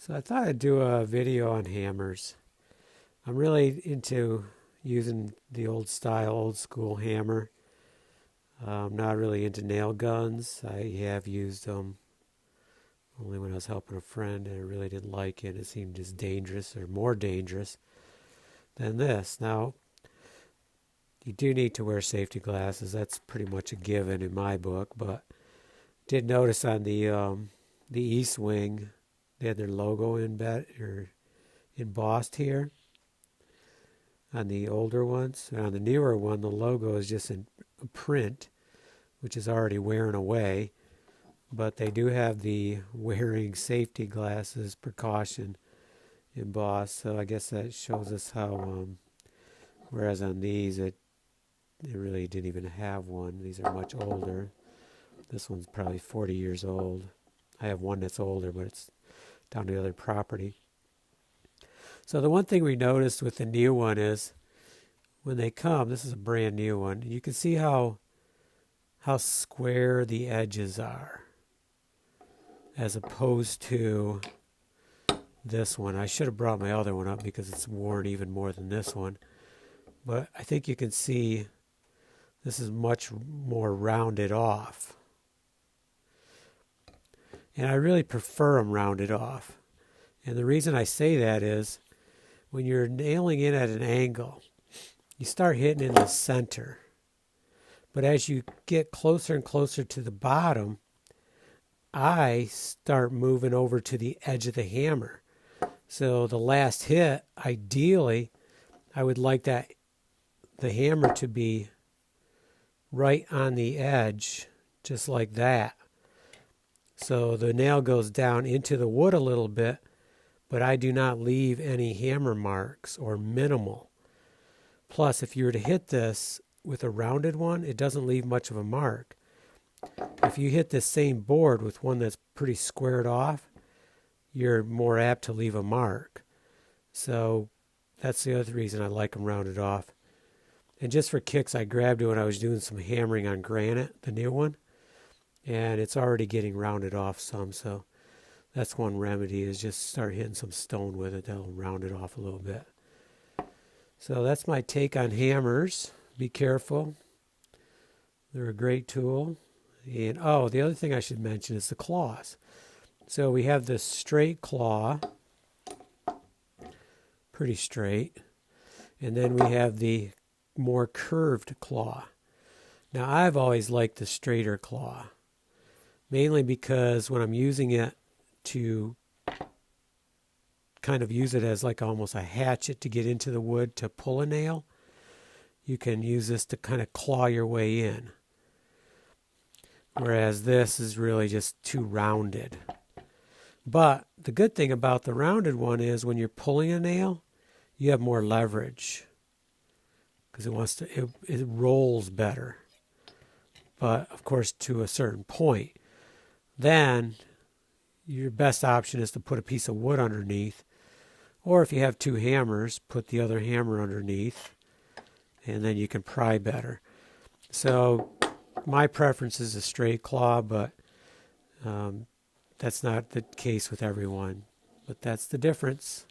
So I thought I'd do a video on hammers. I'm really into using the old style, old school hammer. I'm not really into nail guns. I have used them only when I was helping a friend and I really didn't like it. It seemed as dangerous or more dangerous than this. Now, you do need to wear safety glasses. That's pretty much a given in my book, but did notice on the East Wing, they had their logo embossed here on the older ones. And on the newer one, the logo is just in a print, which is already wearing away. But they do have the wearing safety glasses precaution embossed. So I guess that shows us how, whereas on these, it really didn't even have one. These are much older. This one's probably 40 years old. I have one that's older, but it's down to the other property. So the one thing we noticed with the new one is when they come, this is a brand new one, you can see how square the edges are as opposed to this one. I should have brought my other one up because it's worn even more than this one. But I think you can see this is much more rounded off. And I really prefer them rounded off. And the reason I say that is when you're nailing in at an angle, you start hitting in the center. But as you get closer and closer to the bottom, I start moving over to the edge of the hammer. So the last hit, ideally, I would like the hammer to be right on the edge, just like that. So the nail goes down into the wood a little bit, but I do not leave any hammer marks or minimal. Plus, if you were to hit this with a rounded one, it doesn't leave much of a mark. If you hit this same board with one that's pretty squared off, you're more apt to leave a mark. So that's the other reason I like them rounded off. And just for kicks, I grabbed it when I was doing some hammering on granite, the new one, and it's already getting rounded off some. So that's one remedy, is just start hitting some stone with it. That'll round it off a little bit. So that's my take on hammers. Be careful. They're a great tool. And the other thing I should mention is the claws. So we have this straight claw, pretty straight, and then we have the more curved claw. Now I've always liked the straighter claw, mainly because when I'm using it to kind of use it as like almost a hatchet to get into the wood to pull a nail, you can use this to kind of claw your way in. Whereas this is really just too rounded. But the good thing about the rounded one is when you're pulling a nail, you have more leverage because it rolls better. But of course, to a certain point. Then your best option is to put a piece of wood underneath, or if you have two hammers, put the other hammer underneath, and then you can pry better. So my preference is a straight claw, but that's not the case with everyone. But that's the difference.